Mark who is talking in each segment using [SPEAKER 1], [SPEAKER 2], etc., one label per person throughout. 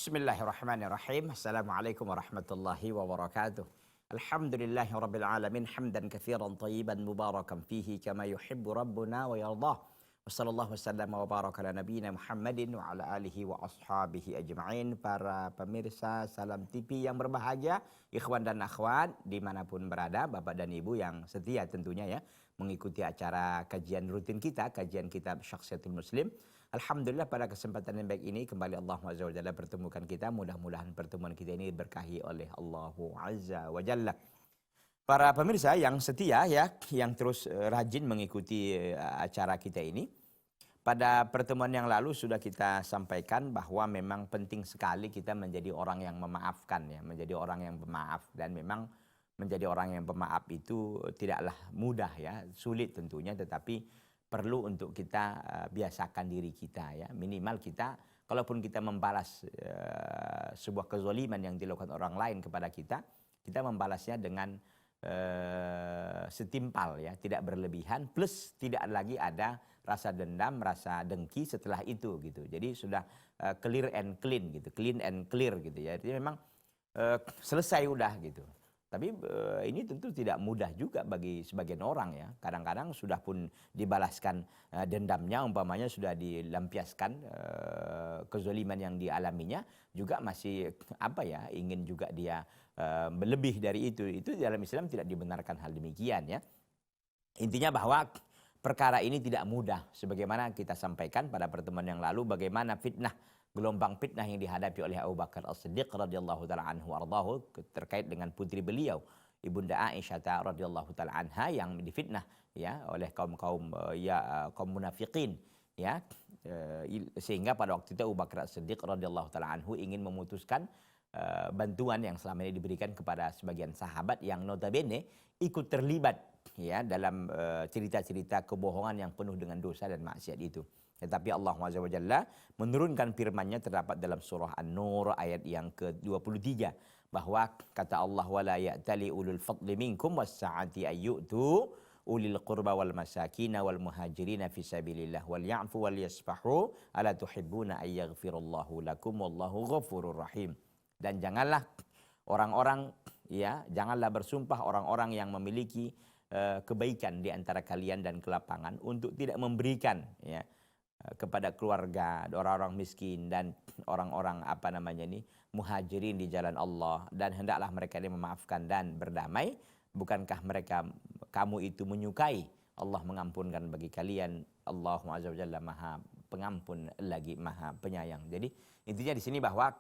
[SPEAKER 1] Bismillahirrahmanirrahim. Assalamualaikum warahmatullahi wabarakatuh. Alhamdulillahi rabbil alamin hamdan katsiran thayyiban mubarakan fihi kama yuhibbu rabbuna wa yardah. Wassallallahu wasallam wa baraka ala nabiyyina Muhammadin wa ala alihi wa ashabihi ajma'in. Para pemirsa Salam TV yang berbahagia, ikhwan dan akhwat dimanapun berada, bapak dan ibu yang setia tentunya ya mengikuti acara kajian rutin kita, kajian kitab Syakhsiyatul Muslim. Alhamdulillah pada kesempatan yang baik ini kembali Allah Azza wa Jalla pertemukan kita. Mudah-mudahan pertemuan kita ini diberkahi oleh Allah Azza wa Jalla. Para pemirsa yang setia ya, yang terus rajin mengikuti acara kita ini. Pada pertemuan yang lalu sudah kita sampaikan bahwa memang penting sekali kita menjadi orang yang memaafkan ya, menjadi orang yang pemaaf, dan memang menjadi orang yang pemaaf itu tidaklah mudah ya, sulit tentunya, tetapi perlu untuk kita biasakan diri kita ya. Minimal kita, kalaupun kita membalas sebuah kezaliman yang dilakukan orang lain kepada kita, kita membalasnya dengan setimpal ya, tidak berlebihan, plus tidak lagi ada rasa dendam, rasa dengki setelah itu gitu. Jadi sudah clear and clean gitu, clean and clear gitu ya. Jadi memang selesai udah gitu. Tapi ini tentu tidak mudah juga bagi sebagian orang ya. Kadang-kadang sudah pun dibalaskan dendamnya, umpamanya sudah dilampiaskan kezaliman yang dialaminya, juga masih apa ya, ingin juga dia lebih dari itu. Itu dalam Islam tidak dibenarkan hal demikian ya. Intinya bahwa perkara ini tidak mudah. Sebagaimana kita sampaikan pada pertemuan yang lalu, bagaimana gelombang fitnah yang dihadapi oleh Abu Bakar As-Siddiq radhiyallahu taala anhu ardahu terkait dengan putri beliau Ibunda Aisyah radhiyallahu taala anha yang difitnah ya oleh kaum munafikin ya, sehingga pada waktu itu Abu Bakar As-Siddiq radhiyallahu taala anhu ingin memutuskan bantuan yang selama ini diberikan kepada sebagian sahabat yang notabene ikut terlibat ya dalam cerita-cerita kebohongan yang penuh dengan dosa dan maksiat itu. Tetapi Allah Azza wa Jalla menurunkan firman-Nya terdapat dalam surah An-Nur ayat yang ke-23 bahwa kata Allah, wala ya'tali ulul fadli minkum was-sa'ati ayyutu ulil qurba wal masakin wal muhajirin fi sabilillah wal ya'fu wal yasfahu ala tuhibbuna ay yaghfirallahu lakum wallahu ghafurur rahim. Dan janganlah orang-orang ya, janganlah bersumpah orang-orang yang memiliki kebaikan di antara kalian dan kelapangan untuk tidak memberikan ya kepada keluarga, orang-orang miskin dan orang-orang muhajirin di jalan Allah, dan hendaklah mereka ini memaafkan dan berdamai. Bukankah kamu itu menyukai Allah mengampunkan bagi kalian? Allah Azza wa Jalla Maha Pengampun lagi Maha Penyayang. Jadi intinya di sini bahwa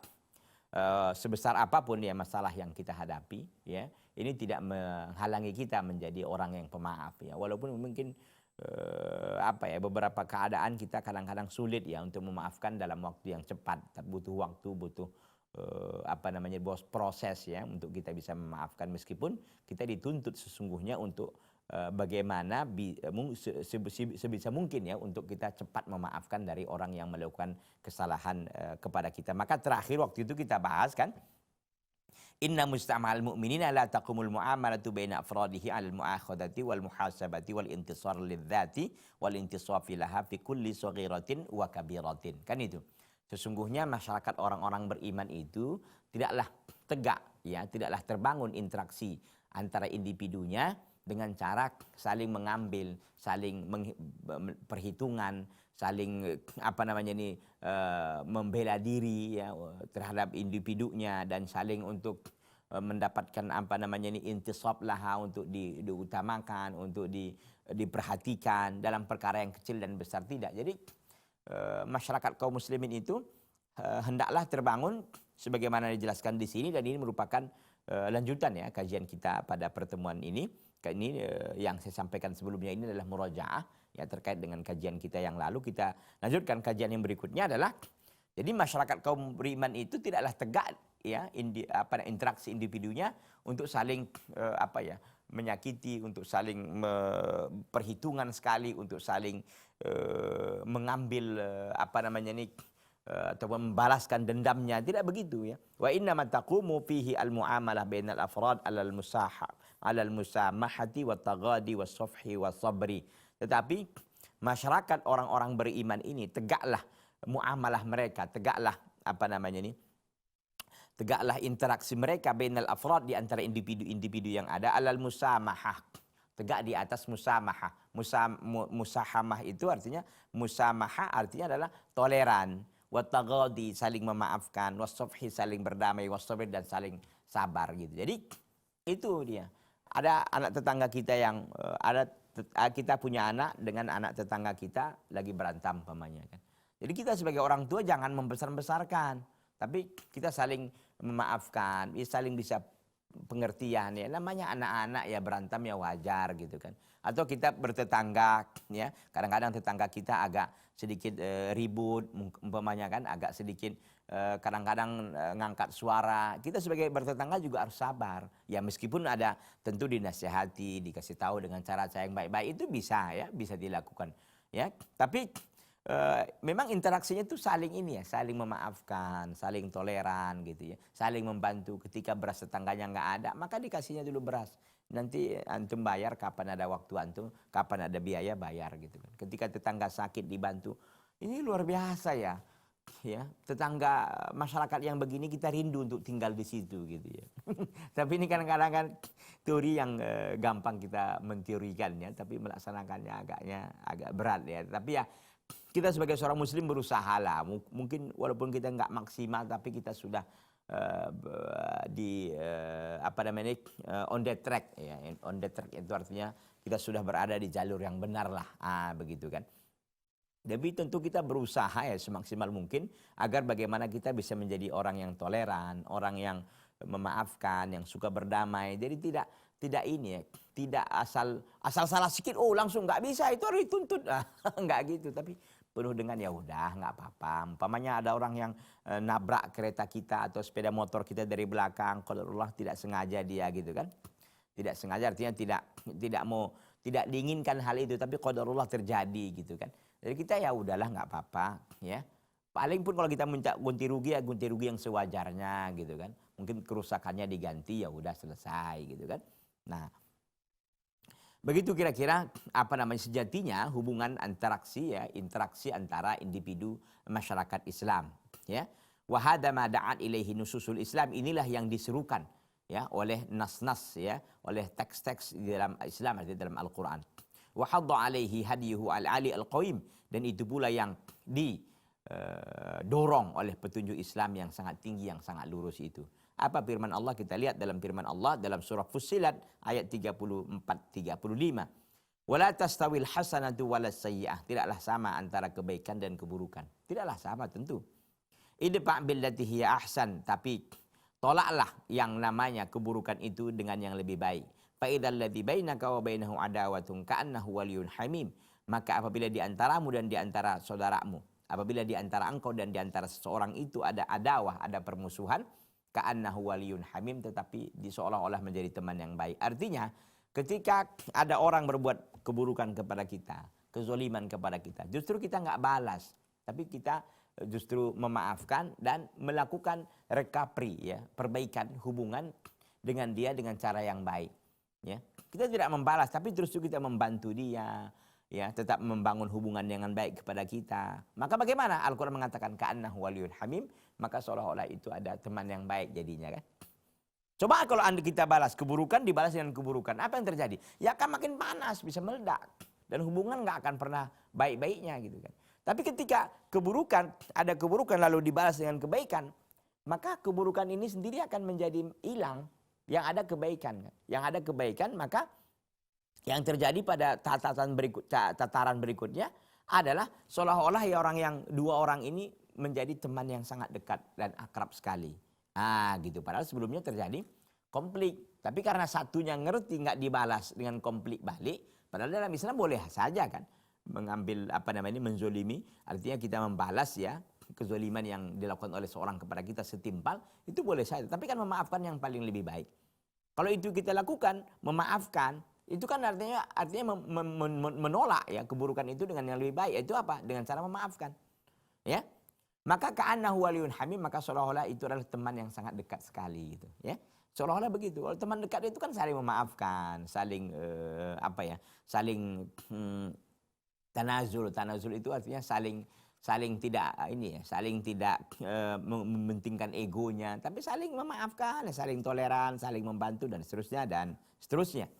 [SPEAKER 1] sebesar apapun ya masalah yang kita hadapi ya, ini tidak menghalangi kita menjadi orang yang pemaaf ya, walaupun mungkin beberapa keadaan kita kadang-kadang sulit ya untuk memaafkan dalam waktu yang cepat, butuh waktu, butuh proses ya untuk kita bisa memaafkan, meskipun kita dituntut sesungguhnya untuk bagaimana sebisa mungkin ya untuk kita cepat memaafkan dari orang yang melakukan kesalahan kepada kita. Maka terakhir waktu itu kita bahas kan, inna musta'mal mu'minina la taqumul mu'amalatu baina afradihi 'alal mu'akhadati wal muhasabati wal intisar lidzati wal intisafi laha fi kulli saghiratin wa kabiratin. Kan itu. Sesungguhnya masyarakat orang-orang beriman itu tidaklah tegak ya, tidaklah terbangun interaksi antara individunya dengan cara saling mengambil, saling perhitungan, saling membela diri ya terhadap individunya, dan saling untuk mendapatkan intisab laha, untuk diutamakan, untuk diperhatikan dalam perkara yang kecil dan besar, tidak. Jadi masyarakat kaum muslimin itu hendaklah terbangun sebagaimana dijelaskan di sini, dan ini merupakan lanjutan ya kajian kita pada pertemuan ini. Ini yang saya sampaikan sebelumnya ini adalah murajaah ya terkait dengan kajian kita yang lalu. Kita lanjutkan kajian yang berikutnya adalah, jadi masyarakat kaum beriman itu tidaklah tegak ya interaksi individunya untuk saling menyakiti, untuk saling perhitungan sekali, untuk saling mengambil atau membalaskan dendamnya, tidak begitu ya. Wa inna ma taqumu fihi al-muamalah bainal afrad alal musamahati wa taghadi wa safhi wa sabri. Tetapi masyarakat orang-orang beriman ini tegaklah muamalah mereka, tegaklah Tegaklah interaksi mereka bainal afrad, di antara individu-individu yang ada, alal musamahah. Tegak di atas musamahah. Musahamah itu artinya, musamahah artinya adalah toleran. Wattaghadi, saling memaafkan. Wassafhi, saling berdamai. Wassabir, dan saling sabar gitu. Jadi itu dia. Ada anak tetangga kita yang kita punya anak dengan anak tetangga kita lagi berantem umpamanya kan. Jadi kita sebagai orang tua jangan membesar-besarkan, tapi kita saling memaafkan, saling bisa pengertian ya. Namanya anak-anak ya, berantem ya wajar gitu kan. Atau kita bertetangga ya, kadang-kadang tetangga kita agak sedikit ribut umpamanya kan, agak sedikit kadang-kadang ngangkat suara. Kita sebagai bertetangga juga harus sabar. Ya meskipun ada tentu dinasihati, dikasih tahu dengan cara yang baik-baik, itu bisa ya, bisa dilakukan ya. Tapi memang interaksinya itu saling ini ya, saling memaafkan, saling toleran gitu ya, saling membantu. Ketika beras tetangganya nggak ada, maka dikasihnya dulu beras. Nanti antum bayar kapan ada waktu antum, kapan ada biaya bayar gitu kan. Ketika tetangga sakit dibantu, ini luar biasa ya. Ya, tetangga masyarakat yang begini kita rindu untuk tinggal di situ gitu ya. Tapi ini kadang-kadang kan teori yang gampang kita menteorikannya, tapi melaksanakannya agak berat ya. Tapi ya kita sebagai seorang muslim berusaha lah. Mungkin walaupun kita nggak maksimal, tapi kita sudah on the track ya. On the track itu artinya kita sudah berada di jalur yang benar lah. Begitu kan. Tapi tentu kita berusaha ya semaksimal mungkin agar bagaimana kita bisa menjadi orang yang toleran, orang yang memaafkan, yang suka berdamai. Jadi tidak ini ya, tidak asal salah sedikit langsung nggak bisa, itu harus dituntut. Nggak gitu, tapi penuh dengan ya udah nggak apa-apa. Umpamanya ada orang yang nabrak kereta kita atau sepeda motor kita dari belakang, qadarullah tidak sengaja dia gitu kan. Tidak sengaja artinya tidak diinginkan hal itu, tapi qadarullah terjadi gitu kan. Jadi kita ya udahlah nggak apa-apa ya. Paling pun kalau kita minta ganti rugi ya ganti rugi yang sewajarnya gitu kan. Mungkin kerusakannya diganti ya udah selesai gitu kan. Nah, begitu kira-kira sejatinya hubungan interaksi antara individu masyarakat Islam ya. Wa hadza ma da'at ilaihi nususul Islam, inilah yang diserukan ya oleh nas-nas ya, oleh teks-teks di dalam Islam, di dalam Al-Qur'an. Wa hadda alaihi hadiyuhu al-ali al-qaim, dan itu pula yang didorong oleh petunjuk Islam yang sangat tinggi, yang sangat lurus itu. Apa firman Allah? Kita lihat dalam firman Allah dalam surah Fussilat ayat 34-35. Wala tastawil hasanatu walas sayyi'ah, tidaklah sama antara kebaikan dan keburukan. Tidaklah sama tentu. Idfa' billati hiya ahsan, tapi tolaklah yang namanya keburukan itu dengan yang lebih baik. Fa'idhal ladzi bainaka wa bainahu adawatun ka'annahu waliyyun hamim. Maka apabila di antaramu dan di antara saudaramu, apabila di antara engkau dan di antara seseorang itu ada adawah, ada permusuhan, ka'annahu waliyyun hamim, tetapi seolah-olah menjadi teman yang baik. Artinya, ketika ada orang berbuat keburukan kepada kita, kezoliman kepada kita, justru kita nggak balas, tapi kita justru memaafkan dan melakukan recovery ya, perbaikan hubungan dengan dia dengan cara yang baik. Ya, kita tidak membalas, tapi terus kita membantu dia, ya, tetap membangun hubungan dengan baik kepada kita. Maka bagaimana? Al-Quran mengatakan ka'annahu waliyyun hamim, maka seolah-olah itu ada teman yang baik jadinya kan. Coba kalau kita balas keburukan, dibalas dengan keburukan, apa yang terjadi? Ya akan makin panas, bisa meledak, dan hubungan nggak akan pernah baik-baiknya gitu kan. Tapi ketika ada keburukan lalu dibalas dengan kebaikan, maka keburukan ini sendiri akan menjadi hilang. Yang ada kebaikan, maka yang terjadi pada tataran berikutnya adalah seolah-olah dua orang ini menjadi teman yang sangat dekat dan akrab sekali. Gitu. Padahal sebelumnya terjadi konflik, tapi karena satunya ngerti nggak dibalas dengan konflik balik. Padahal dalam Islam boleh saja kan mengambil menzolimi, artinya kita membalas ya kezoliman yang dilakukan oleh seorang kepada kita setimpal, itu boleh saja. Tapi kan memaafkan yang paling lebih baik. Kalau itu kita lakukan, memaafkan, itu kan artinya menolak ya keburukan itu dengan yang lebih baik. Itu apa? Dengan cara memaafkan. Ya. Maka ka'annahu waliyyun hamim, maka seolah-olah itu adalah teman yang sangat dekat sekali gitu, ya. Seolah-olah begitu. Kalau teman dekat itu kan saling memaafkan, saling saling tanazul. Tanazul itu artinya saling saling tidak saling tidak mementingkan egonya, tapi saling memaafkan, saling toleran, saling membantu dan seterusnya.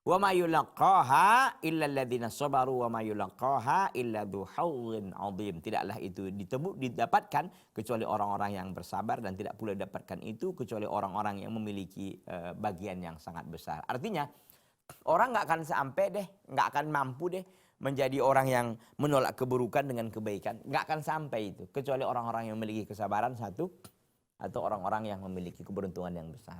[SPEAKER 1] Wa ma yulaqaha illa alladziina sabaru wa ma yulaqaha illa dzu haudzin 'adzim. Tidaklah itu didapatkan kecuali orang-orang yang bersabar, dan tidak pula didapatkan itu kecuali orang-orang yang memiliki bagian yang sangat besar. Artinya orang nggak akan nggak akan mampu deh menjadi orang yang menolak keburukan dengan kebaikan. Nggak akan sampai itu kecuali orang-orang yang memiliki kesabaran satu, atau orang-orang yang memiliki keberuntungan yang besar.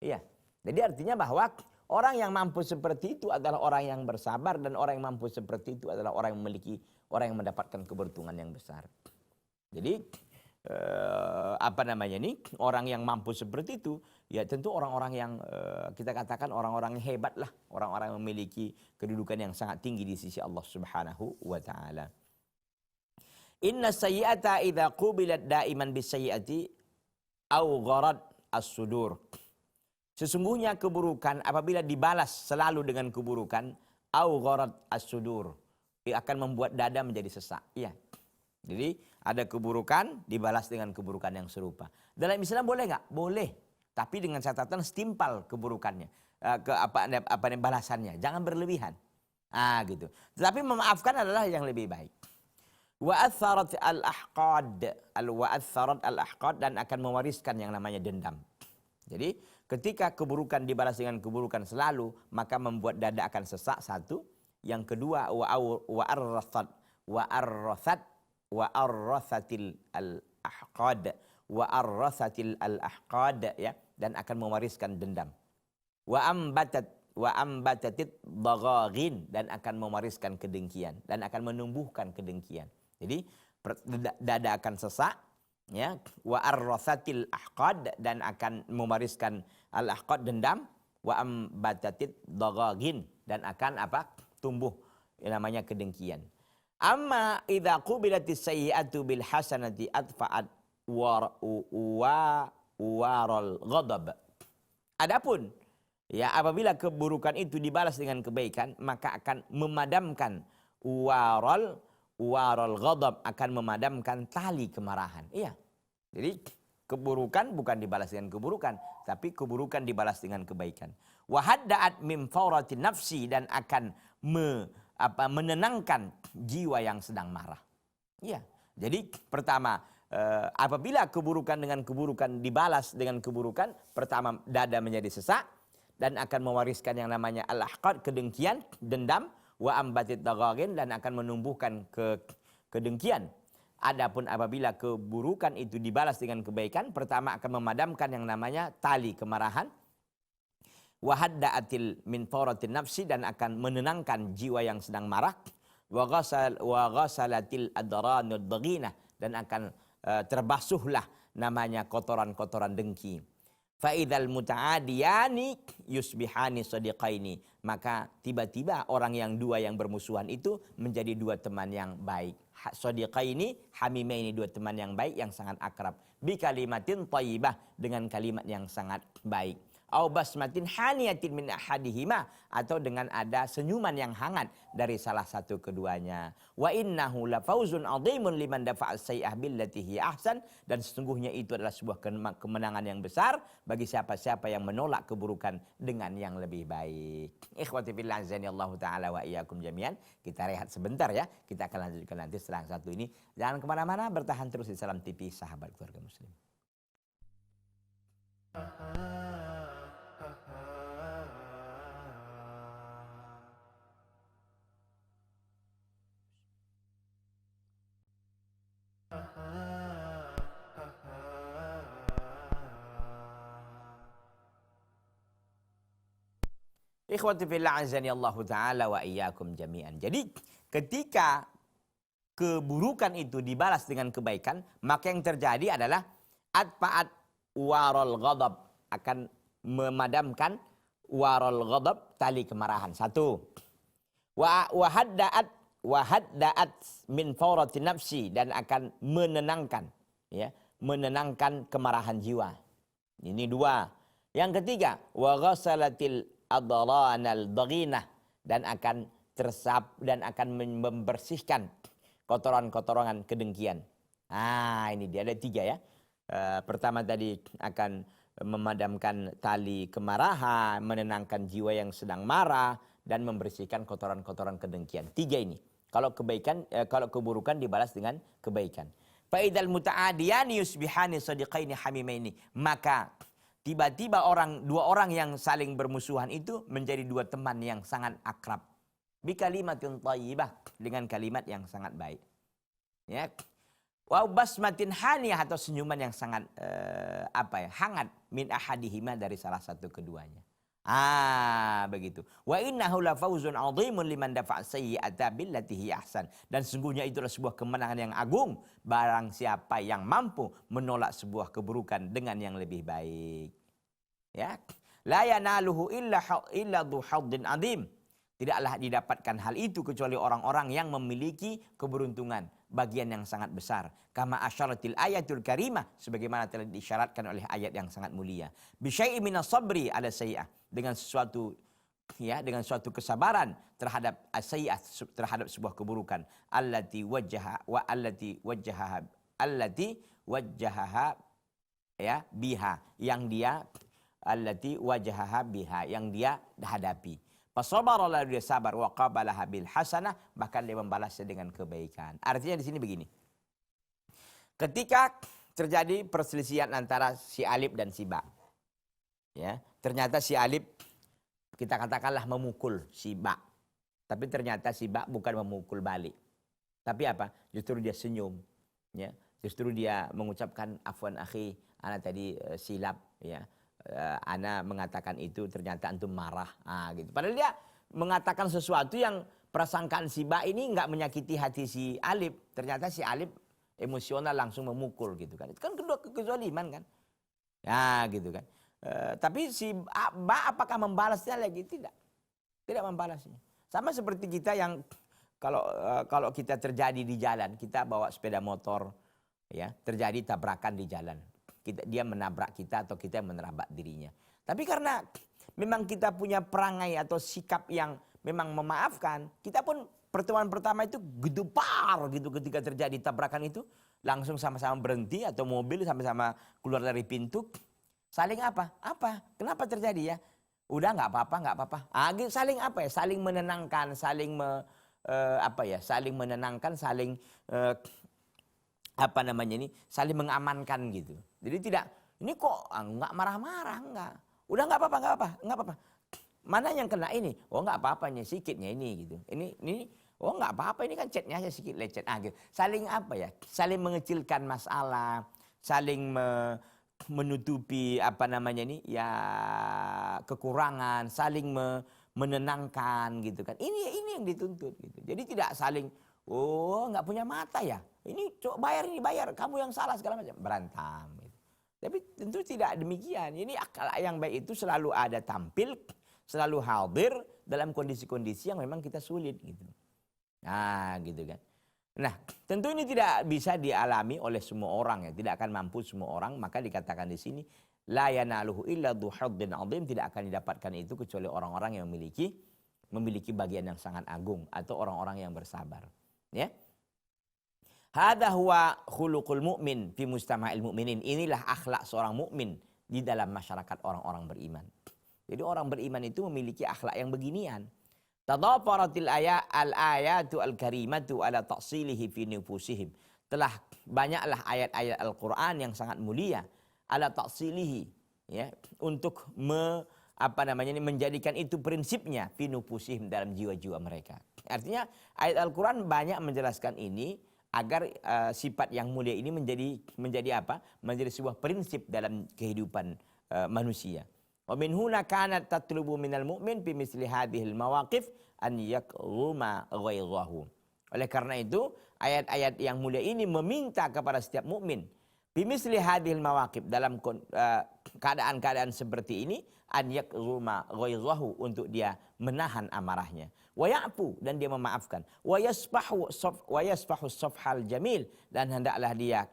[SPEAKER 1] Iya. Jadi artinya bahwa orang yang mampu seperti itu adalah orang yang bersabar, dan orang yang mampu seperti itu adalah orang yang mendapatkan keberuntungan yang besar. Jadi orang yang mampu seperti itu, ya tentu orang-orang yang kita katakan orang-orang yang hebat lah, orang-orang yang memiliki kedudukan yang sangat tinggi di sisi Allah Subhanahu wa taala. Inna sayyi'ata idza qubilat daiman bisayyi'ati aw gharat as-sudur. Sesungguhnya keburukan apabila dibalas selalu dengan keburukan, au gharat as-sudur, akan membuat dada menjadi sesak. Iya. Jadi ada keburukan dibalas dengan keburukan yang serupa. Dalam Islam boleh nggak? Boleh. Tapi dengan catatan setimpal keburukannya, balasannya, jangan berlebihan. Gitu. Tetapi memaafkan adalah yang lebih baik. Wa atharat al-ahqad, dan akan mewariskan yang namanya dendam. Jadi ketika keburukan dibalas dengan keburukan selalu, maka membuat dada akan sesak, satu. Yang kedua, wa arrathatil al-ahqad, ya, dan akan mewariskan dendam. Wa ambatatit dhaghaghin, dan akan mewariskan kedengkian, dan akan menumbuhkan kedengkian. Jadi dada akan sesak, ya, wa arrathatil ahqad, dan akan mewariskan al-ahqad, dendam. Wa ambatatit dhaghaghin, dan akan tumbuh yang namanya kedengkian. Amma idza qubilatis sayyi'atu bil hasanati adfa'at waral ghadab. Adapun ya apabila keburukan itu dibalas dengan kebaikan, maka akan memadamkan waral ghadab, akan memadamkan tali kemarahan. Iya. Jadi keburukan bukan dibalas dengan keburukan, tapi keburukan dibalas dengan kebaikan. Wa hadda'at min fawratin nafsi, dan akan menenangkan jiwa yang sedang marah. Iya. Jadi pertama, apabila keburukan dengan keburukan dibalas dengan keburukan, pertama dada menjadi sesak, dan akan mewariskan yang namanya al-ahqad, kedengkian, dendam. Wa ambatit dhaghaghin, dan akan menumbuhkan kedengkian. Adapun apabila keburukan itu dibalas dengan kebaikan, pertama akan memadamkan yang namanya tali kemarahan. Wa hadda'atil min fawratin nafsi, dan akan menenangkan jiwa yang sedang marah. Wa ghasalatil adranud dhaghina, dan akan terbasuhlah namanya kotoran-kotoran dengki. Fa idzal muta'adiyani yusbihani sadiqaini, maka tiba-tiba orang yang dua yang bermusuhan itu menjadi dua teman yang baik. Sadiqaini hamimaini, dua teman yang baik yang sangat akrab. Bi kalimatin thayyibah, dengan kalimat yang sangat baik. Au basmatin haniyatin min ahadihima, atau dengan ada senyuman yang hangat dari salah satu keduanya. Wa innahu lafauzun 'adzimun liman dafa'a sayyi'ah billati hi ahsan, dan sesungguhnya itu adalah sebuah kemenangan yang besar bagi siapa-siapa yang menolak keburukan dengan yang lebih baik. Ikhwati fillah azanillahu taala wa iyyakum jami'an. Kita rehat sebentar ya. Kita akan lanjutkan nanti setelah satu ini. Jangan kemana-mana, bertahan terus di Salam TV Sahabat Keluarga Muslim. Ikhwati fillah azanillahu ta'ala wa iyyakum jami'an. Jadi ketika keburukan itu dibalas dengan kebaikan, maka yang terjadi adalah atfa'at waral ghadab, akan memadamkan waral ghadab, tali kemarahan. Satu. Wa hadda'at min fawratin nafsi, dan akan menenangkan, ya, menenangkan kemarahan jiwa. Ini dua. Yang ketiga, wa ghasalatil adranal dhaghina, dan akan tersap, dan akan membersihkan kotoran-kotoran kedengkian. Ini dia ada 3 ya. Pertama tadi akan memadamkan tali kemarahan, menenangkan jiwa yang sedang marah, dan membersihkan kotoran-kotoran kedengkian. 3 ini. Kalau kebaikan, kalau keburukan dibalas dengan kebaikan. Faidal muta'adiyani yusbihani sadiqaini hamimaini. Maka tiba-tiba dua orang yang saling bermusuhan itu menjadi 2 teman yang sangat akrab. Bi kalimatin thayyibah, dengan kalimat yang sangat baik. Ya. Wa basmatin haniyah, atau senyuman yang sangat hangat, min ahadihima, dari salah satu keduanya. Begitu. Wa innahu la fawzun 'azimun liman dafa'a sayyi'ata billati hiya ahsan. Dan sesungguhnya itulah sebuah kemenangan yang agung barang siapa yang mampu menolak sebuah keburukan dengan yang lebih baik. Ya. La yanaluhu illa dhu haddin 'adzim. Tidaklah didapatkan hal itu kecuali orang-orang yang memiliki keberuntungan, bagian yang sangat besar. Kama asyaratil ayatul karimah, sebagaimana telah disyaratkan oleh ayat yang sangat mulia. Bisyai'in minas sabri ala sayyi'ah, dengan suatu kesabaran terhadap sayyi'ah, terhadap sebuah keburukan. Allati wajjahaha ya biha, yang dia hadapi. Fasabara, lalu dia sabar, wa qabalaha bil hasanah, bahkan dia membalasnya dengan kebaikan. Artinya di sini begini. Ketika terjadi perselisihan antara si Alif dan si Ba, ya, ternyata si Alif kita katakanlah memukul si Ba, tapi ternyata si Ba bukan memukul balik, tapi apa? Justru dia senyum, ya, justru dia mengucapkan afwan akhi, ana tadi silap, ya. Ana mengatakan itu, ternyata antum marah, gitu. Padahal dia mengatakan sesuatu yang prasangkaan si Ba ini nggak menyakiti hati si Alif. Ternyata si Alif emosional langsung memukul, gitu kan. Itu kan kedua kezaliman kan, ya, gitu kan. Tapi si Ba apakah membalasnya lagi? Tidak membalasnya. Sama seperti kita yang kalau kita terjadi di jalan, kita bawa sepeda motor, ya, terjadi tabrakan di jalan. Dia menabrak kita atau kita menabrak dirinya. Tapi karena memang kita punya perangai atau sikap yang memang memaafkan, kita pun pertemuan pertama itu gedupar gitu, ketika terjadi tabrakan itu langsung sama-sama berhenti, atau mobil sama-sama keluar dari pintu, saling kenapa terjadi ya, udah nggak apa-apa. Saling saling menenangkan, saling saling mengamankan gitu. Jadi tidak, ini kok nggak marah-marah, enggak. Udah nggak apa-apa. Mana yang kena ini? Oh nggak apa-apanya, sikitnya ini gitu. Ini oh nggak apa-apa, ini kan catnya aja sedikit lecet. Gitu. Saling saling mengecilkan masalah, saling menutupi kekurangan, saling menenangkan gitu kan. Ini yang dituntut gitu. Jadi tidak saling, oh nggak punya mata ya, ini coba bayar, kamu yang salah segala macam, berantam gitu. Tapi tentu tidak demikian. Ini akhlak yang baik itu selalu ada tampil, selalu hadir dalam kondisi-kondisi yang memang kita sulit gitu. Gitu kan. Nah, tentu ini tidak bisa dialami oleh semua orang ya, tidak akan mampu semua orang, maka dikatakan di sini la yanaluhu illa dzu haddin 'adzim, tidak akan didapatkan itu kecuali orang-orang yang memiliki bagian yang sangat agung, atau orang-orang yang bersabar. Ya. Hadza huwa khuluqul mu'min fi mustama'il mu'minin. Inilah akhlak seorang mukmin di dalam masyarakat orang-orang beriman. Jadi orang beriman itu memiliki akhlak yang beginian. Tadafaratil al-ayatu al-karimatu ala ta'silihi fi nufusihim. Telah banyaklah ayat-ayat Al-Qur'an yang sangat mulia ala ta'silihi, ya, untuk menjadikan itu prinsipnya fi nufusihim, dalam jiwa-jiwa mereka. Artinya ayat Al-Qur'an banyak menjelaskan ini agar sifat yang mulia ini menjadi sebuah prinsip dalam kehidupan manusia. Wa min huna kanat tatlubu minal mu'min fi misli hadhil mawaqif an yakruma ghairahu. Oleh karena itu, ayat-ayat yang mulia ini meminta kepada setiap mukmin fi misli hadhil mawaqif, dalam keadaan-keadaan seperti ini, an yakruma ghairahu, untuk dia menahan amarahnya. Wa ya'fu, dan dia memaafkan. Wa yasfahu safhal jamil, dan hendaklah dia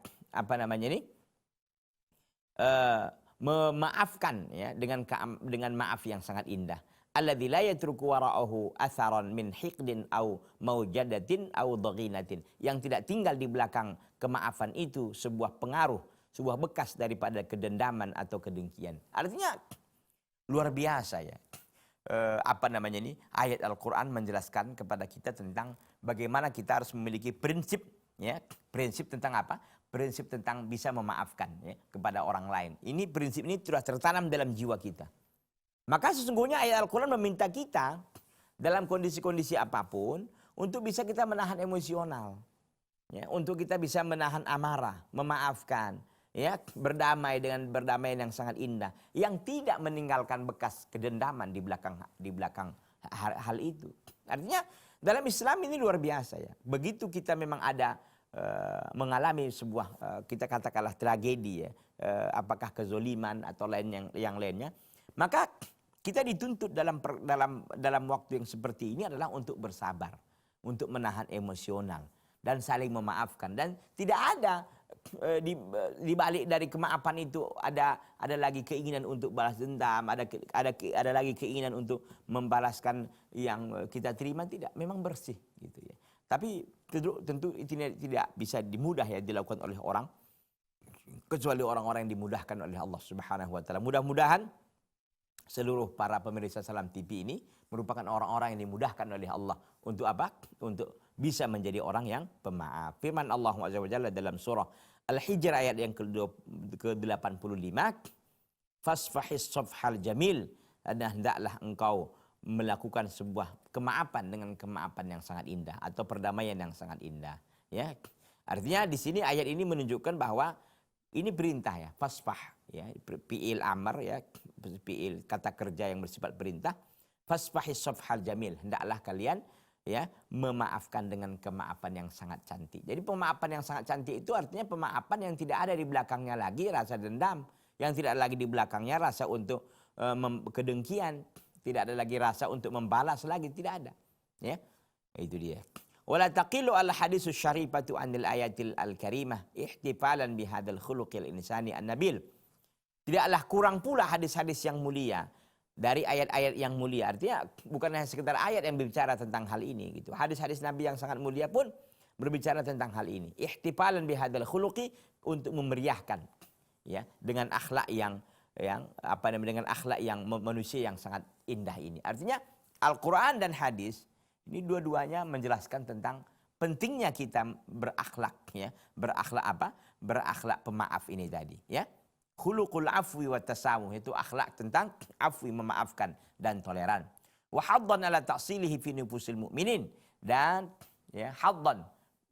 [SPEAKER 1] memaafkan, ya, dengan maaf yang sangat indah. alladzi la yatruku wara'ahu atharan min hiqdin au maujadatin au dhaghinatin, yang tidak tinggal di belakang kemaafan itu sebuah pengaruh, sebuah bekas daripada kedendaman atau kedengkian. Artinya luar biasa ya. Ayat Al-Quran menjelaskan kepada kita tentang bagaimana kita harus memiliki prinsip, ya, prinsip tentang apa? Prinsip tentang bisa memaafkan, ya, kepada orang lain. Ini prinsip ini sudah tertanam dalam jiwa kita. Maka sesungguhnya ayat Al-Quran meminta kita dalam kondisi-kondisi apapun untuk bisa kita menahan emosional, ya, untuk kita bisa menahan amarah, memaafkan, ya, berdamai dengan berdamaian yang sangat indah, yang tidak meninggalkan bekas kedendaman di belakang hal itu. Artinya dalam Islam ini luar biasa ya. Begitu kita memang ada mengalami sebuah kita katakanlah tragedi ya, apakah kezoliman atau yang lainnya, maka kita dituntut dalam waktu yang seperti ini adalah untuk bersabar, untuk menahan emosional dan saling memaafkan, dan tidak ada di balik dari kemaafan itu ada lagi keinginan untuk balas dendam, ada lagi keinginan untuk membalaskan yang kita terima, tidak, memang bersih gitu ya. Tapi tentu itu tidak bisa dimudah ya dilakukan oleh orang, kecuali orang-orang yang dimudahkan oleh Allah Subhanahu wa taala. Mudah-mudahan seluruh para pemirsa Salam TV ini merupakan orang-orang yang dimudahkan oleh Allah untuk apa? Untuk bisa menjadi orang yang pemaaf. Firman Allah Azza wa Jalla dalam surah Al-Hijr ayat yang ke-85, fasfahis safhal jamil, dan hendaklah engkau melakukan sebuah kemaafan dengan kemaafan yang sangat indah atau perdamaian yang sangat indah, ya. Artinya di sini ayat ini menunjukkan bahwa ini perintah ya, fasfah ya, fi'il amr ya, fi'il kata kerja yang bersifat perintah. Fasfahis safhal jamil, hendaklah kalian ya memaafkan dengan kemaafan yang sangat cantik. Jadi pemaafan yang sangat cantik itu artinya pemaafan yang tidak ada di belakangnya lagi rasa dendam, yang tidak lagi di belakangnya rasa untuk kedengkian, tidak ada lagi rasa untuk membalas lagi, tidak ada. Ya, itu dia. Wala taqilu al hadisus syarifatu anil ayatil al karimah ihtifalan bihadzal khuluqil insani an-nabil. Tidaklah kurang pula hadis-hadis yang mulia dari ayat-ayat yang mulia. Artinya bukan hanya sekedar ayat yang berbicara tentang hal ini gitu. Hadis-hadis Nabi yang sangat mulia pun berbicara tentang hal ini. Ihtifalan bihadzal khuluqi, untuk memeriahkan ya dengan akhlak dengan akhlak yang manusia yang sangat indah ini. Artinya Al-Qur'an dan hadis ini dua-duanya menjelaskan tentang pentingnya kita berakhlak ya. Berakhlak apa? Berakhlak pemaaf ini tadi ya. Khuluqul afwi wa tasamuh, itu akhlak tentang afwi, memaafkan dan toleran. Wa haddan ala ta'silihi fi nufusil mu'minin, dan ya haddan,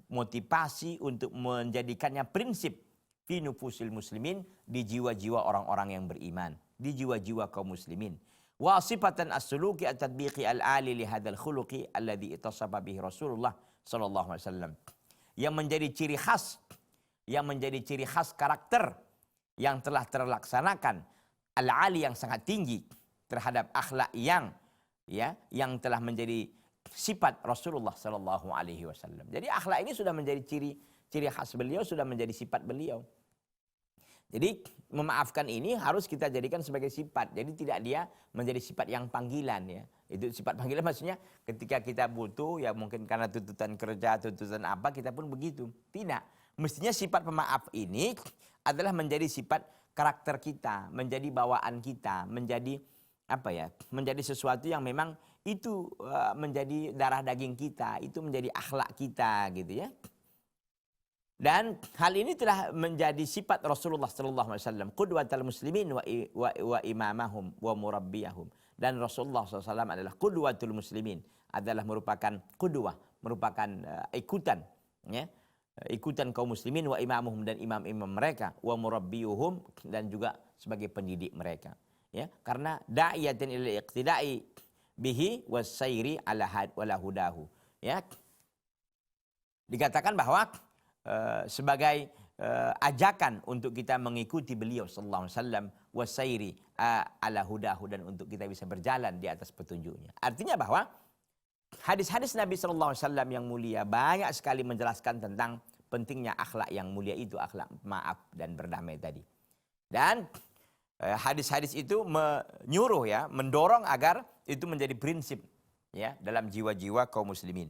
[SPEAKER 1] motivasi untuk menjadikannya prinsip fi nufusil muslimin, di jiwa-jiwa orang-orang yang beriman, di jiwa-jiwa kaum muslimin. Wa sifatan as-suluki at-tadbiqi al-ali li hadzal khuluqi alladhi ittasafa bihi Rasulullah sallallahu alaihi wasallam, yang menjadi ciri khas karakter yang telah terlaksanakan al-ali, yang sangat tinggi terhadap akhlak yang telah menjadi sifat Rasulullah sallallahu alaihi wasallam. Jadi akhlak ini sudah menjadi ciri khas beliau, sudah menjadi sifat beliau. Jadi memaafkan ini harus kita jadikan sebagai sifat. Jadi tidak dia menjadi sifat yang panggilan ya. Itu sifat panggilan maksudnya ketika kita butuh ya, mungkin karena tuntutan kerja, tuntutan apa, kita pun begitu. Tidak. Mestinya sifat pemaaf ini adalah menjadi sifat karakter kita, menjadi bawaan kita, menjadi menjadi sesuatu yang memang itu menjadi darah daging kita, itu menjadi akhlak kita gitu ya. Dan hal ini telah menjadi sifat Rasulullah sallallahu alaihi wasallam, qudwatul muslimin wa imamahum wa murabbiyahum. Dan Rasulullah SAW adalah qudwatul muslimin, adalah merupakan qudwah, merupakan ikutan ya. Ikutan kaum muslimin, wa imamuhum, dan imam-imam mereka, wa murabbiyuhum, dan juga sebagai pendidik mereka ya, karena da'iyatan ila iqtida'i bihi wasairi ala hudahu ya. Dikatakan bahwa sebagai ajakan untuk kita mengikuti beliau sallallahu alaihi wasallam, wasairi ala hudahu, dan untuk kita bisa berjalan di atas petunjuknya. Artinya bahwa hadis-hadis Nabi sallallahu alaihi wasallam yang mulia banyak sekali menjelaskan tentang pentingnya akhlak yang mulia itu, akhlak maaf dan berdamai tadi. Dan hadis-hadis itu menyuruh ya, mendorong agar itu menjadi prinsip ya dalam jiwa-jiwa kaum muslimin.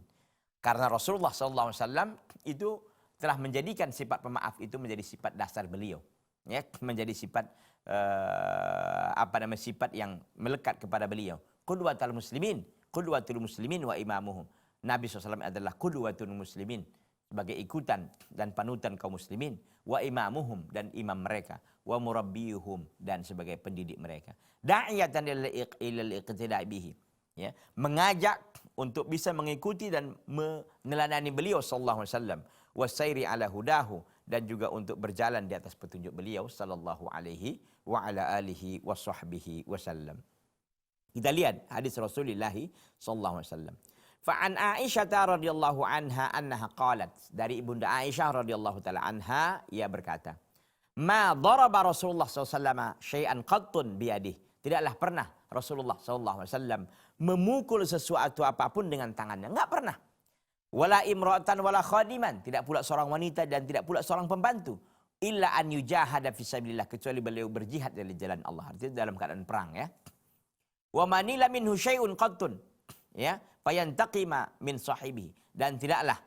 [SPEAKER 1] Karena Rasulullah SAW itu telah menjadikan sifat pemaaf itu menjadi sifat dasar beliau, ya, menjadi sifat sifat yang melekat kepada beliau. Qudwatul muslimin wa imamuhum. Nabi SAW adalah qudwatul muslimin, sebagai ikutan dan panutan kaum muslimin, wa imamuhum, dan imam mereka, wa murabbiyuhum, dan sebagai pendidik mereka. Da'iyatan ilal iqtida'i bihi, ya, mengajak untuk bisa mengikuti dan meneladani beliau sallallahu alaihi wasallam, wasairi ala hudahu, dan juga untuk berjalan di atas petunjuk beliau sallallahu alaihi wa ala alihi wa sahbihi wasallam. Kita lihat hadis Rasulullah sallallahu alaihi wasallam. Fa'an Aisyah radhiyallahu anha annaha qalat, dari ibunda Aisyah radhiyallahu taala anha, ia berkata, ma daraba Rasulullah sallallahu alaihi wasallam syai'an qattun biyadihi. Tidaklah pernah Rasulullah sallallahu alaihi wasallam memukul sesuatu apapun dengan tangannya, enggak pernah. Wala imra'atan wala khadiman, tidak pula seorang wanita dan tidak pula seorang pembantu, illa an yujahada fi sabilillah, kecuali beliau berjihad dari jalan Allah, artinya dalam keadaan perang, ya. Wa manila minhu syai'un qattun, ya, fayantaqima min sahibihi, dan tidaklah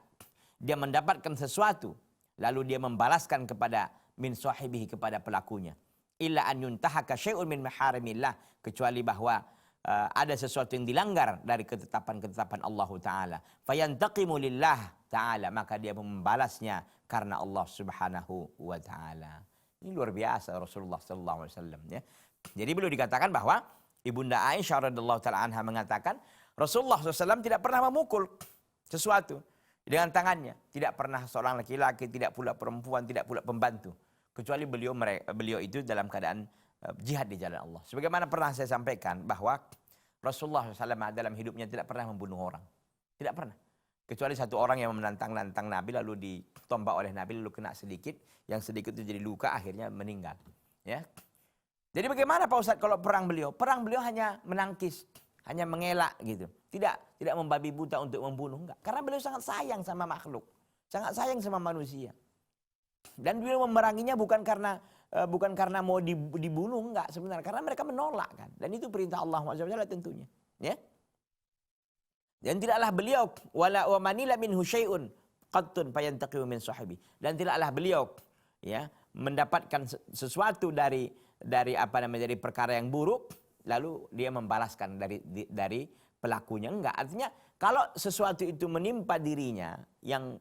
[SPEAKER 1] dia mendapatkan sesuatu lalu dia membalaskan kepada min sahibihi, kepada pelakunya, illa an yuntahaka syai'un min maharimillah, kecuali bahwa ada sesuatu yang dilanggar dari ketetapan-ketetapan Allah Ta'ala. Fayantaqimu lillah Ta'ala, maka dia membalasnya karena Allah Subhanahu wa Ta'ala. Ini luar biasa Rasulullah sallallahu alaihi wasallam, ya. Jadi beliau dikatakan bahwa ibunda Aisyah radhiyallahu taala anha mengatakan Rasulullah SAW tidak pernah memukul sesuatu dengan tangannya, tidak pernah seorang laki-laki, tidak pula perempuan, tidak pula pembantu, kecuali beliau itu dalam keadaan jihad di jalan Allah. Sebagaimana pernah saya sampaikan bahwa Rasulullah SAW dalam hidupnya tidak pernah membunuh orang, tidak pernah. Kecuali satu orang yang menantang Nabi lalu ditombak oleh Nabi lalu kena sedikit, yang sedikit itu jadi luka akhirnya meninggal. Ya. Jadi bagaimana Pak Ustadz kalau perang beliau? Perang beliau hanya menangkis, hanya mengelak gitu. Tidak membabi buta untuk membunuh, enggak. Karena beliau sangat sayang sama makhluk, sangat sayang sama manusia. Dan beliau memeranginya bukan karena mau dibunuh, enggak sebenarnya, karena mereka menolak kan. Dan itu perintah Allah SWT tentunya, ya. Dan tidaklah beliau wala wa manila minhu syai'un qattun fayantaqimu min sahibi, dan tidaklah beliau, ya, mendapatkan sesuatu dari dari perkara yang buruk lalu dia membalaskan dari pelakunya, enggak. Artinya kalau sesuatu itu menimpa dirinya yang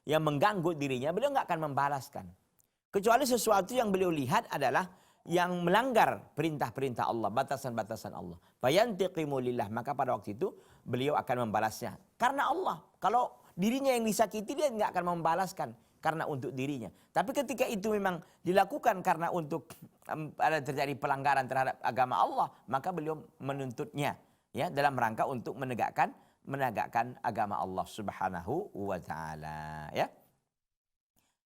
[SPEAKER 1] yang mengganggu dirinya, beliau enggak akan membalaskan. Kecuali sesuatu yang beliau lihat adalah yang melanggar perintah-perintah Allah, batasan-batasan Allah. Fayantaqimu lillah, maka pada waktu itu beliau akan membalasnya karena Allah. Kalau dirinya yang disakiti, dia enggak akan membalaskan karena untuk dirinya. Tapi ketika itu memang dilakukan karena untuk ada terjadi pelanggaran terhadap agama Allah, maka beliau menuntutnya, ya, dalam rangka untuk menegakkan agama Allah Subhanahu wa Ta'ala, ya.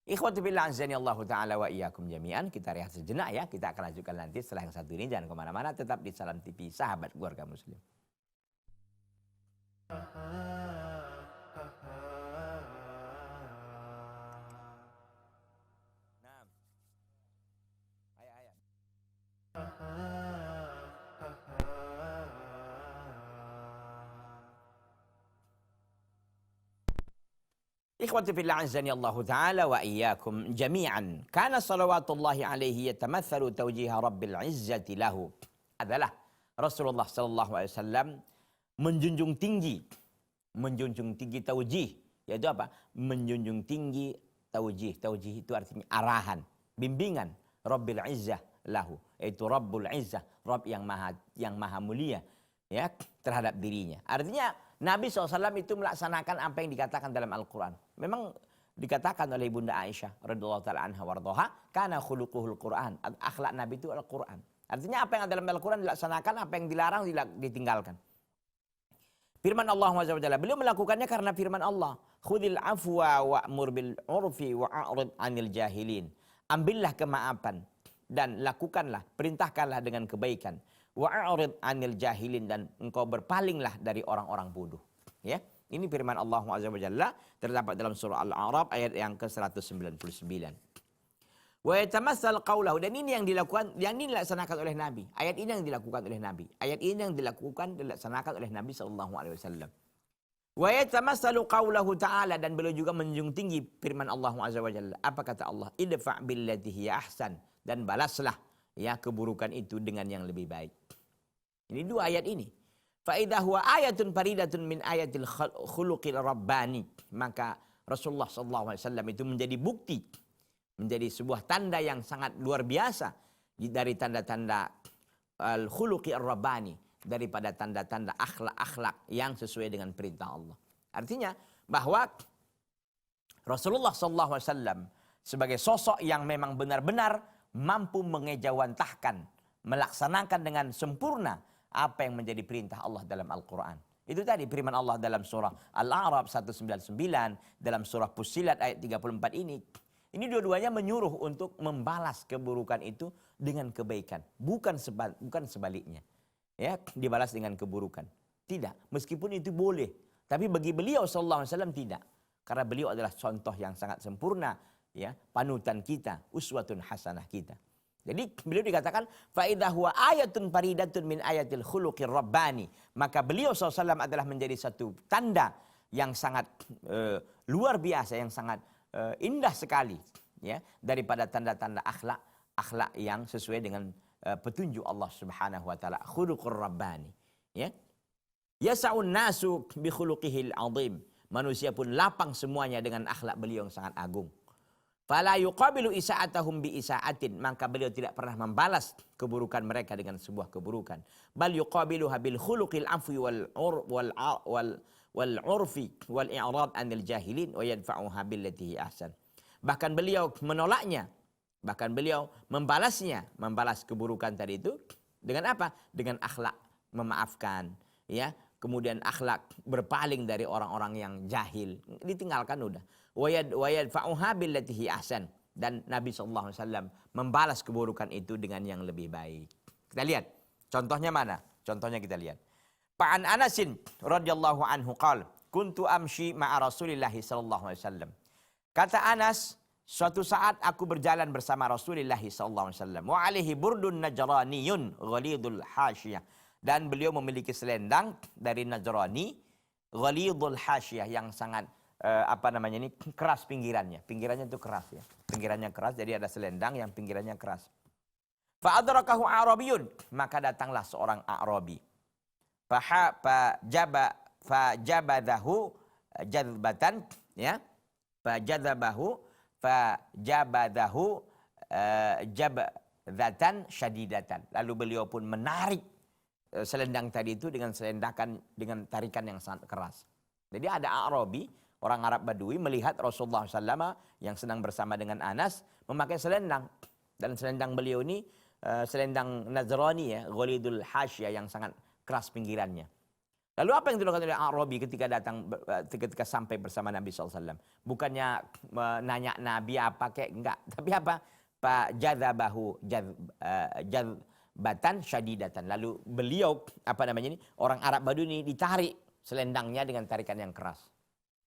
[SPEAKER 1] Ikhwati billah azani Allah Ta'ala wa iyyakum jami'an. Kita rehat sejenak, ya. Kita akan lanjutkan nanti setelah yang satu ini. Jangan kemana-mana, tetap di Salam TV Sahabat Keluarga Muslim. Ikhwati fillah azani Allah Ta'ala wa iyyakum jami'an. Kana salawatullahi alaihi yatamathalu tawjiha rabbil izzati lahu. Adalah Rasulullah sallallahu alaihi wasallam menjunjung tinggi taujih. Yaitu apa? Menjunjung tinggi taujih. Taujih itu artinya arahan, bimbingan Rabbil izzah lahu. Yaitu Rabbul izzah, Rabb yang maha mulia, ya, terhadap dirinya. Artinya Nabi SAW itu melaksanakan apa yang dikatakan dalam Al-Quran. Memang dikatakan oleh Bunda Aisyah radhiyallahu taala anha warḍaha, kana khuluquhul Quran. Akhlak Nabi itu Al-Quran. Artinya apa yang ada dalam Al-Quran dilaksanakan, apa yang dilarang ditinggalkan. Firman Allah SWT, beliau melakukannya karena firman Allah, khudil afwa wa'mur bil urfi wa'arid 'anil jahilin. Ambillah kemaafan dan lakukanlah, perintahkanlah dengan kebaikan. Wa'arid 'anil jahilin, dan engkau berpalinglah dari orang-orang bodoh. Ya, ini firman Allah SWT terdapat dalam surah Al-A'raf ayat yang ke-199. Wa yatamassal qawlahu, dan ini yang dilakukan, yang ini dilaksanakan oleh Nabi. Ayat ini yang dilakukan oleh Nabi. Ayat ini yang dilaksanakan oleh Nabi sallallahu alaihi wasallam. Wa yatamassalu qawlahu ta'ala, dan beliau juga menjunjung tinggi firman Allah azza wa jalla. Apa kata Allah? Idfa' billati hiya ahsan, dan balaslah ya keburukan itu dengan yang lebih baik. Ini dua ayat ini. Fa idza huwa ayatun faridatun min ayatil khuluqil rabbani, maka Rasulullah sallallahu alaihi wasallam itu menjadi bukti, menjadi sebuah tanda yang sangat luar biasa dari tanda-tanda al-khuluqi ar-rabbani, daripada tanda-tanda akhlak-akhlak yang sesuai dengan perintah Allah. Artinya bahwa Rasulullah SAW sebagai sosok yang memang benar-benar mampu mengejawantahkan, melaksanakan dengan sempurna apa yang menjadi perintah Allah dalam Al-Quran. Itu tadi firman Allah dalam surah Al-A'raf 199, dalam surah Fussilat ayat 34 ini. Ini dua-duanya menyuruh untuk membalas keburukan itu dengan kebaikan, bukan sebaliknya. Ya, dibalas dengan keburukan. Tidak, meskipun itu boleh. Tapi bagi beliau sallallahu alaihi wasallam tidak. Karena beliau adalah contoh yang sangat sempurna, ya, panutan kita, uswatun hasanah kita. Jadi beliau dikatakan fa idza huwa ayatun faridatun min ayatil khuluqir rabbani, maka beliau sallallahu alaihi wasallam adalah menjadi satu tanda yang sangat luar biasa, yang sangat indah sekali, ya, daripada tanda-tanda akhlak yang sesuai dengan petunjuk Allah Subhanahu wa taala, khuluqur rabbani, ya. Yas'un nasu bi khuluqihil azim. Manusia pun lapang semuanya dengan akhlak beliau yang sangat agung. Fala yuqabilu isa'atahum bi isa'atin, maka beliau tidak pernah membalas keburukan mereka dengan sebuah keburukan. Bal yuqabiluha bil khuluqil afwi wal urfi wal i'rad anil jahilin wa yadfa'uha billati ahsan. Bahkan beliau menolaknya, bahkan beliau membalas keburukan tadi itu dengan apa? Dengan akhlak memaafkan, ya. Kemudian akhlak berpaling dari orang-orang yang jahil, ditinggalkan udah. Wa yadfa'uha billati ahsan, dan Nabi sallallahu alaihi wasallam membalas keburukan itu dengan yang lebih baik. Kita lihat contohnya mana? Contohnya kita lihat. Fa'an Anasin radhiyallahu anhu qala kuntu amshi ma'a Rasulillah sallallahu alaihi wasallam. Kata Anas, suatu saat aku berjalan bersama Rasulullah sallallahu alaihi wasallam. Wa alaihi burdun najraniyun ghalidul hasyiyah, dan beliau memiliki selendang dari Najrani ghalidul hasyiyah, yang sangat ini keras pinggirannya. Pinggirannya itu keras, ya. Pinggirannya keras, jadi ada selendang yang pinggirannya keras. Fa adrakahu Arabiyun, maka datanglah seorang Arabi. Fajabadahu jadbatan, ya. Fajabadahu jabdatan syadidatan. Lalu beliau pun menarik selendang tadi itu dengan tarikan yang sangat keras. Jadi ada Arabi, orang Arab Badui, melihat Rasulullah SAW yang sedang bersama dengan Anas memakai selendang, dan selendang beliau ini selendang Najrani, ya, ghalidul hasyiyah, yang sangat keras pinggirannya. Lalu apa yang dilakukan oleh Arabi ketika sampai bersama Nabi SAW? Bukannya menanya Nabi apa kayak, enggak. Tapi apa? Pak jadzabahu jadbatan syadidatan. Lalu beliau, orang Arab Badui ini ditarik selendangnya dengan tarikan yang keras.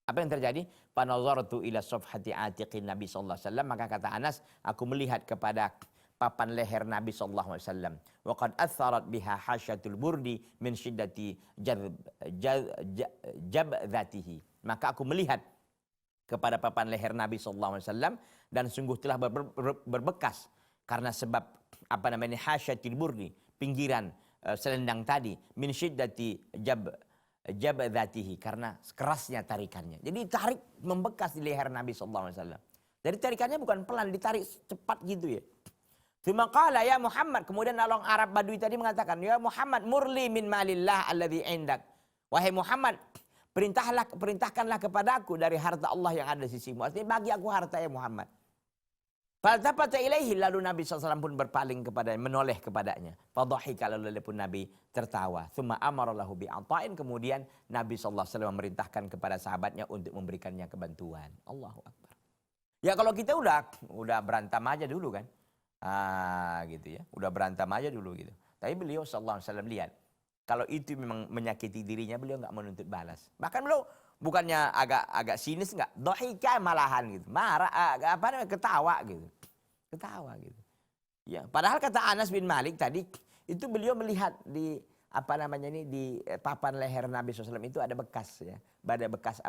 [SPEAKER 1] Apa yang terjadi? Panazartu ila safhati atiqin Nabi sallallahu alaihi wasallam, maka kata Anas, aku melihat kepada papan leher Nabi sallallahu alaihi wasallam. Wa qad atharat biha hasyatul burdi min syiddati jabdatihi. Maka aku melihat kepada papan leher Nabi sallallahu alaihi wasallam, dan sungguh telah berbekas karena sebab hasyatul burdi, pinggiran selendang tadi, min syiddati jabdatihi, karena kerasnya tarikannya. Jadi tarik membekas di leher Nabi sallallahu alaihi wasallam. Jadi tarikannya bukan pelan, ditarik cepat gitu, ya. Tsumma qala ya Muhammad, kemudian orang Arab Badui tadi mengatakan, ya Muhammad murli min malillah alladhi indak. Wahai Muhammad, perintahkanlah kepadaku dari harta Allah yang ada di sisimu. Artinya bagi aku harta, ya Muhammad. Faltafata ilaihi, lalu Nabi SAW pun berpaling kepadanya, menoleh kepadanya. Fadhahika, lalu pun Nabi tertawa. Tsumma amara lahu bi'ata'in, kemudian Nabi SAW memerintahkan kepada sahabatnya untuk memberikannya kebantuan. Allahu Akbar. Ya kalau kita udah berantem aja dulu kan. Gitu ya. Udah berantem aja dulu gitu. Tapi beliau sallallahu alaihi wasallam lihat, kalau itu memang menyakiti dirinya, beliau enggak menuntut balas. Bahkan beliau bukannya agak sinis, enggak, dhahika malahan gitu. Marah, ketawa gitu. Ketawa gitu. Ya, padahal kata Anas bin Malik tadi itu beliau melihat di di papan leher Nabi SAW itu ada bekas ya. Ada bekas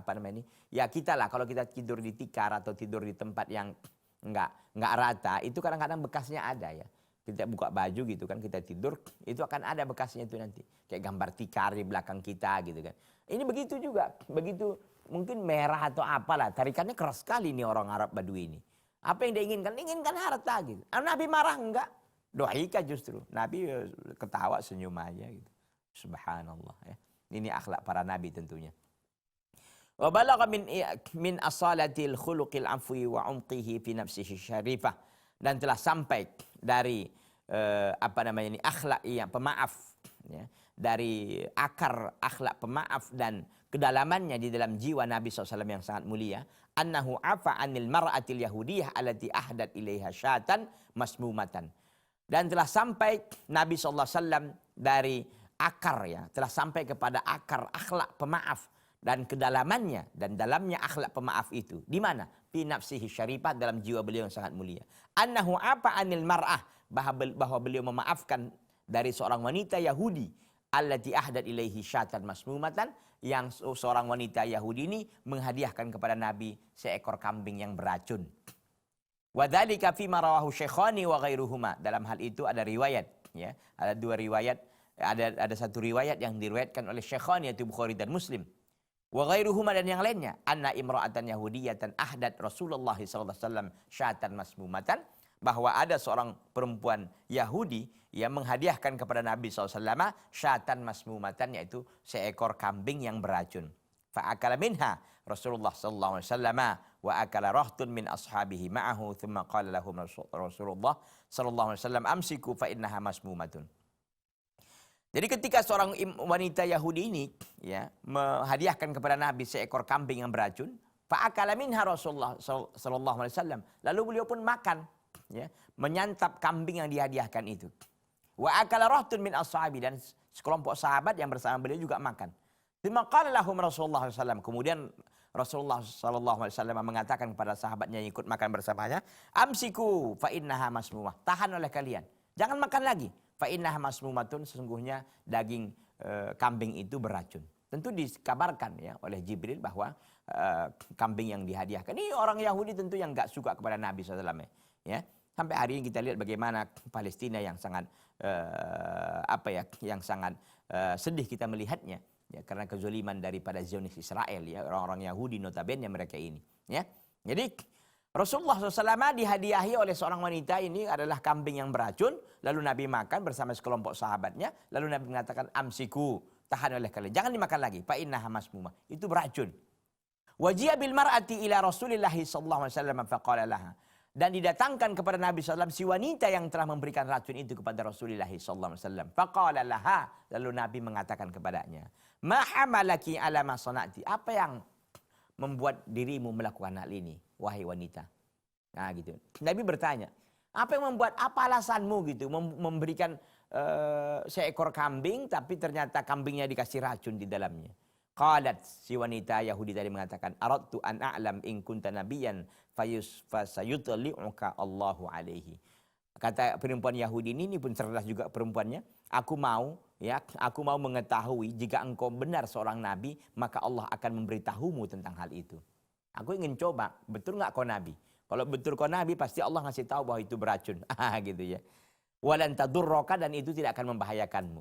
[SPEAKER 1] ya kita lah kalau kita tidur di tikar atau tidur di tempat yang enggak rata, itu kadang-kadang bekasnya ada ya. Kita buka baju gitu kan, kita tidur, itu akan ada bekasnya itu nanti. Kayak gambar tikar di belakang kita gitu kan. Ini begitu juga, begitu mungkin merah atau apalah, tarikannya keras sekali nih orang Arab Badui ini. Apa yang dia inginkan? Inginkan harta gitu. Nabi marah enggak? Doaika justru. Nabi ketawa senyum aja gitu. Subhanallah ya. Ini akhlak para nabi tentunya. Wa balagha min asalatil khuluqil afwi wa umqihi fi nafsihi syarifah, dan telah sampai dari akhlak yang pemaaf ya, dari akar akhlak pemaaf dan kedalamannya di dalam jiwa Nabi SAW yang sangat mulia, annahu afa anil mar'atil yahudiyah allati ahdat ilaiha syatan masmumatan, dan telah sampai Nabi SAW dari akar ya, telah sampai kepada akar akhlak pemaaf dan kedalamannya, dan dalamnya akhlak pemaaf itu di mana? Fi nafsihi syarifah, dalam jiwa beliau yang sangat mulia. Annahu apa anil mar'ah, bahwa beliau memaafkan dari seorang wanita Yahudi, allati ahdat ilaihi syatan masmumatan, yang seorang wanita Yahudi ini menghadiahkan kepada Nabi seekor kambing yang beracun. Wa dzalika fi ma rawahu Syekhani wa ghairuhuma, dalam hal itu ada riwayat ya, ada dua riwayat, ada satu riwayat yang diriwayatkan oleh Syekhani yaitu Bukhari dan Muslim. Wa ghairuhuma, dan yang lainnya, anna imra'atan yahudiyatan ahdat Rasulullah sallallahu alaihi wasallam syatan masmumatan, bahwa ada seorang perempuan Yahudi yang menghadiahkan kepada Nabi SAW syatan masmumatan, yaitu seekor kambing yang beracun. Fa'akala minha Rasulullah sallallahu alaihi wasallam wa akala rahtun min ashabihi ma'ahu thumma qala lahum Rasulullah sallallahu alaihi wasallam amsiku fa innaha masmumatun. Jadi ketika seorang wanita Yahudi ini ya menghadiahkan kepada Nabi seekor kambing yang beracun, fa'akala minha Rasulullah sallallahu alaihi wasallam, lalu beliau pun makan ya, menyantap kambing yang dihadiahkan itu. Wa akala rahtun min ashabi, dan sekelompok sahabat yang bersama beliau juga makan. Tsumma qala lahum Rasulullah sallallahu alaihi wasallam, kemudian Rasulullah sallallahu alaihi wasallam mengatakan kepada sahabatnya yang ikut makan bersamanya, amsiku fa innaha masmumah, tahan oleh kalian, jangan makan lagi. Fa innaha masmumatun, sesungguhnya daging kambing itu beracun. Tentu dikabarkan ya oleh Jibril bahwa kambing yang dihadiahkan ini orang Yahudi tentu yang enggak suka kepada Nabi SAW ya. Sampai hari ini kita lihat bagaimana Palestina yang sangat yang sangat sedih kita melihatnya ya, karena kezaliman daripada Zionis Israel ya, orang-orang Yahudi notabene mereka ini ya. Jadi Rasulullah SAW dihadiahi oleh seorang wanita ini adalah kambing yang beracun, lalu Nabi makan bersama sekelompok sahabatnya, lalu Nabi mengatakan amsiku, tahan oleh kalian, jangan dimakan lagi, fa innaha masmumah, itu beracun. Waji'a bil mar'ati ila Rasulillah sallallahu alaihi wasallam faqala laha, dan didatangkan kepada Nabi SAW si wanita yang telah memberikan racun itu kepada Rasulullah sallallahu alaihi wasallam. Faqala laha, lalu Nabi mengatakan kepadanya, ma hamalaki ala ma sanati, apa yang membuat dirimu melakukan hal ini, wahai wanita? Nah gitu. Nabi bertanya, apa yang membuat, apa alasanmu gitu memberikan seekor kambing tapi ternyata kambingnya dikasih racun di dalamnya? Qalat, si wanita Yahudi tadi mengatakan, aradtu an a'lam in kunta nabiyyan fasayutli'uka Allahu alaihi. Kata perempuan Yahudi ini pun cerdas juga perempuannya. Aku mau mengetahui jika engkau benar seorang nabi, maka Allah akan memberitahumu tentang hal itu. Aku ingin coba, betul nggak kau nabi? Kalau betul kau nabi, pasti Allah ngasih tahu bahwa itu beracun. Gitu ya. Walan tadurraka, dan itu tidak akan membahayakanmu.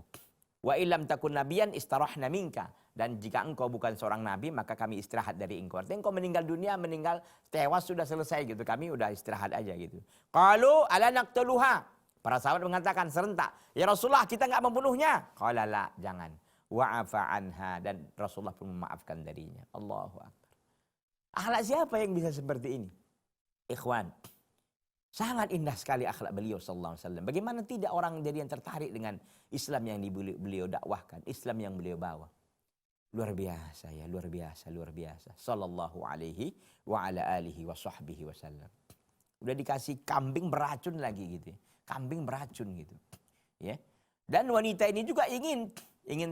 [SPEAKER 1] Wa illam takun nabiyan istarahna minka, dan jika engkau bukan seorang nabi, maka kami istirahat dari engkau. Artinya engkau meninggal dunia, meninggal tewas, sudah selesai gitu. Kami udah istirahat aja gitu. Qalu ala naqtuluha. Para sahabat mengatakan serentak, ya Rasulullah, kita enggak membunuhnya. Qala la, jangan. Wa'afa anha, dan Rasulullah pun memaafkan darinya. Allahu akbar. Akhlak siapa yang bisa seperti ini? Ikhwan, sangat indah sekali akhlak beliau sallallahu alaihi wasallam. Bagaimana tidak orang jadi yang tertarik dengan Islam yang beliau dakwahkan, Islam yang beliau bawa. Luar biasa ya, luar biasa, luar biasa. Sallallahu alaihi wa ala alihi wa sahbihi wasallam. Udah dikasih kambing beracun lagi gitu. Kambing beracun gitu. Ya. Dan wanita ini juga ingin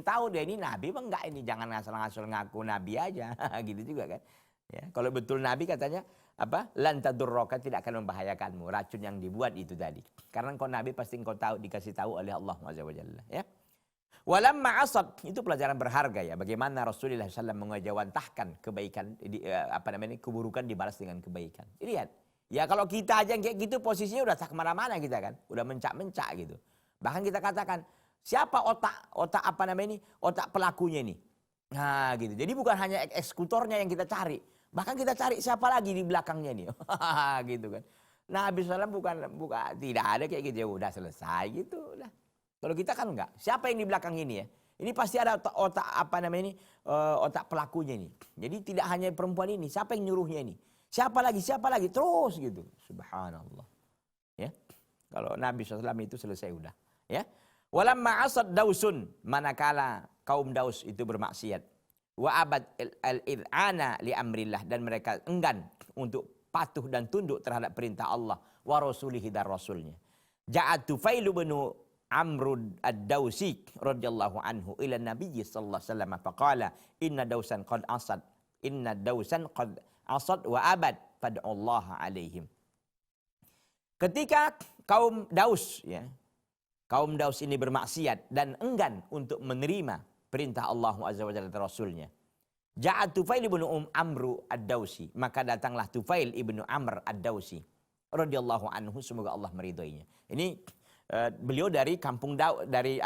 [SPEAKER 1] tahu dia ini nabi apa enggak ini, jangan ngasal-ngasal ngaku nabi aja. Gitu juga kan. Ya, kalau betul nabi katanya lan tadurraka, tidak akan membahayakanmu, racun yang dibuat itu tadi. Karena engkau nabi pasti engkau tahu, dikasih tahu oleh Allah Azza wa Jalla, ya. Walamma asad, itu pelajaran berharga ya, bagaimana Rasulullah SAW mengejawantahkan kebaikan keburukan dibalas dengan kebaikan. Lihat, ya kalau kita aja kayak gitu posisinya udah tak kemana-mana kita kan, udah mencak-mencak gitu. Bahkan kita katakan siapa otak pelakunya ini. Nah gitu. Jadi bukan hanya eksekutornya yang kita cari, bahkan kita cari siapa lagi di belakangnya nih. Gitu kan. Nabi SAW bukan tidak ada kayak gitu, ya udah selesai gitu udah. Kalau kita kan enggak. Siapa yang di belakang ini ya? Ini pasti ada otak pelakunya ini. Jadi tidak hanya perempuan ini, siapa yang nyuruhnya ini? Siapa lagi terus gitu. Subhanallah. Ya. Kalau Nabi SAW itu selesai udah, ya. Walamma asad dausun, manakala kaum Daus itu bermaksiat. Wa abad al-id'ana li amrillah, dan mereka enggan untuk patuh dan tunduk terhadap perintah Allah wa rasulihi dan rasulnya. Ja'at Tufail bin Amr ad-Dausi radhiyallahu anhu ila Nabi sallallahu alaihi wasallam faqala inna dausan qad asad wa abad fad'ullaha alaihim. Ketika kaum Daus ya, kaum Daus ini bermaksiat dan enggan untuk menerima perintah Allah Azza wa Jalla dan Rasulnya. Ja'at Tufail ibn Amr ad-Dausi, maka datanglah Tufail ibn Amr ad-Dausi radhiyallahu anhu, semoga Allah meridhoinya. Ini beliau dari kampung dari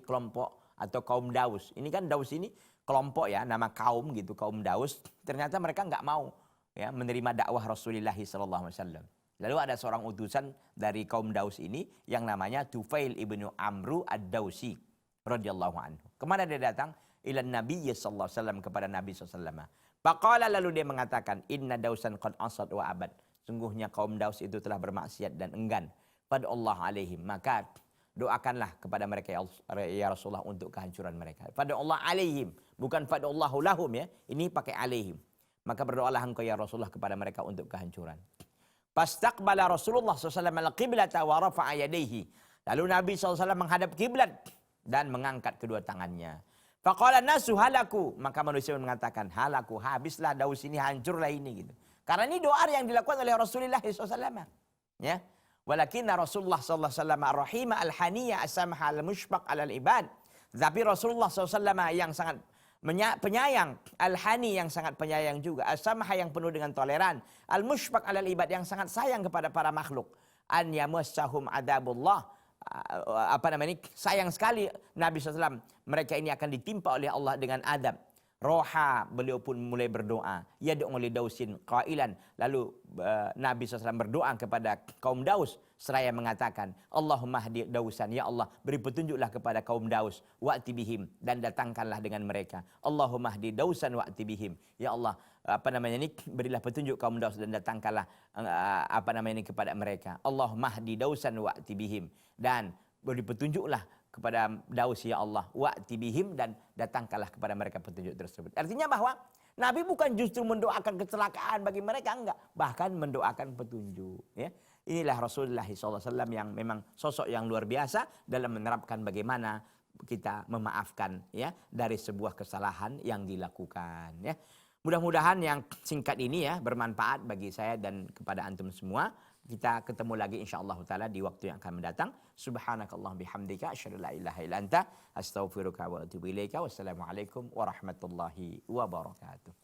[SPEAKER 1] kelompok atau kaum Daus. Ini kan Daus ini kelompok ya, nama kaum gitu, kaum Daus. Ternyata mereka nggak mau ya menerima dakwah Rasulullah sallallahu alaihi wasallam. Lalu ada seorang utusan dari kaum Daus ini yang namanya Tufail ibnu Amr ad-Dausi radhiyallahu anhu. Kemana dia datang? Ila Nabi sallallahu alaihi wasallam, kepada Nabi sallallahu alaihi wasallam. Faqala, lalu dia mengatakan, inna dausan qad asad wa abad. Sungguhnya kaum Daus itu telah bermaksiat dan enggan. Fad'ullah alaihim, maka doakanlah kepada mereka ya Rasulullah untuk kehancuran mereka. Fad'ullah alaihim, bukan fad'ullahu lahum ya. Ini pakai alaihim. Maka berdoalah engkau ya Rasulullah kepada mereka untuk kehancuran. Fastaqbala Rasulullah SAW al-qiblata wa rafa'a yadayhi. Lalu Nabi SAW menghadap kiblat dan mengangkat kedua tangannya. Faqala nasu halaku, maka manusia mengatakan halaku, habislah Daus ini, hancurlah ini gitu. Karena ini doa yang dilakukan oleh Rasulullah SAW. Ya. Walakinna Rasulullah sallallahu alaihi wasallam ar-rahimah al-haniyah as-samha al-mushfaq 'alal ibad. Tapi Rasulullah SAW yang sangat penyayang, al-hani yang sangat penyayang juga, as-samha yang penuh dengan toleran, al-mushfaq 'alal ibad yang sangat sayang kepada para makhluk. An yamassahum adabullah, sayang sekali Nabi SAW mereka ini akan ditimpa oleh Allah dengan adab. Roha, beliau pun mulai berdoa. Yad'u li Dausin qailan. Lalu Nabi SAW berdoa kepada kaum Daus seraya mengatakan, Allahumma hdi Dausan, ya Allah beri petunjuklah kepada kaum Daus, wa'ti bihim, dan datangkanlah dengan mereka. Allahumma hdi Dausan wa'ti bihim, ya Allah berilah petunjuk kaum Daus dan datangkanlah kepada mereka. Allahumma hdi Dausan wa'ti bihim, dan beri petunjuklah kepada Daus ya Allah, wa'ti bihim, dan datangkanlah kepada mereka petunjuk tersebut. Artinya bahwa Nabi bukan justru mendoakan kecelakaan bagi mereka, enggak, bahkan mendoakan petunjuk ya. Inilah Rasulullah SAW yang memang sosok yang luar biasa dalam menerapkan bagaimana kita memaafkan ya dari sebuah kesalahan yang dilakukan ya. Mudah-mudahan yang singkat ini ya bermanfaat bagi saya dan kepada antum semua. Kita ketemu lagi insyaallah taala di waktu yang akan mendatang. Subhanakallah bihamdika asyhadu la ilaha illa anta astaghfiruka wa atubu ilaika. Wassalamualaikum warahmatullahi wabarakatuh.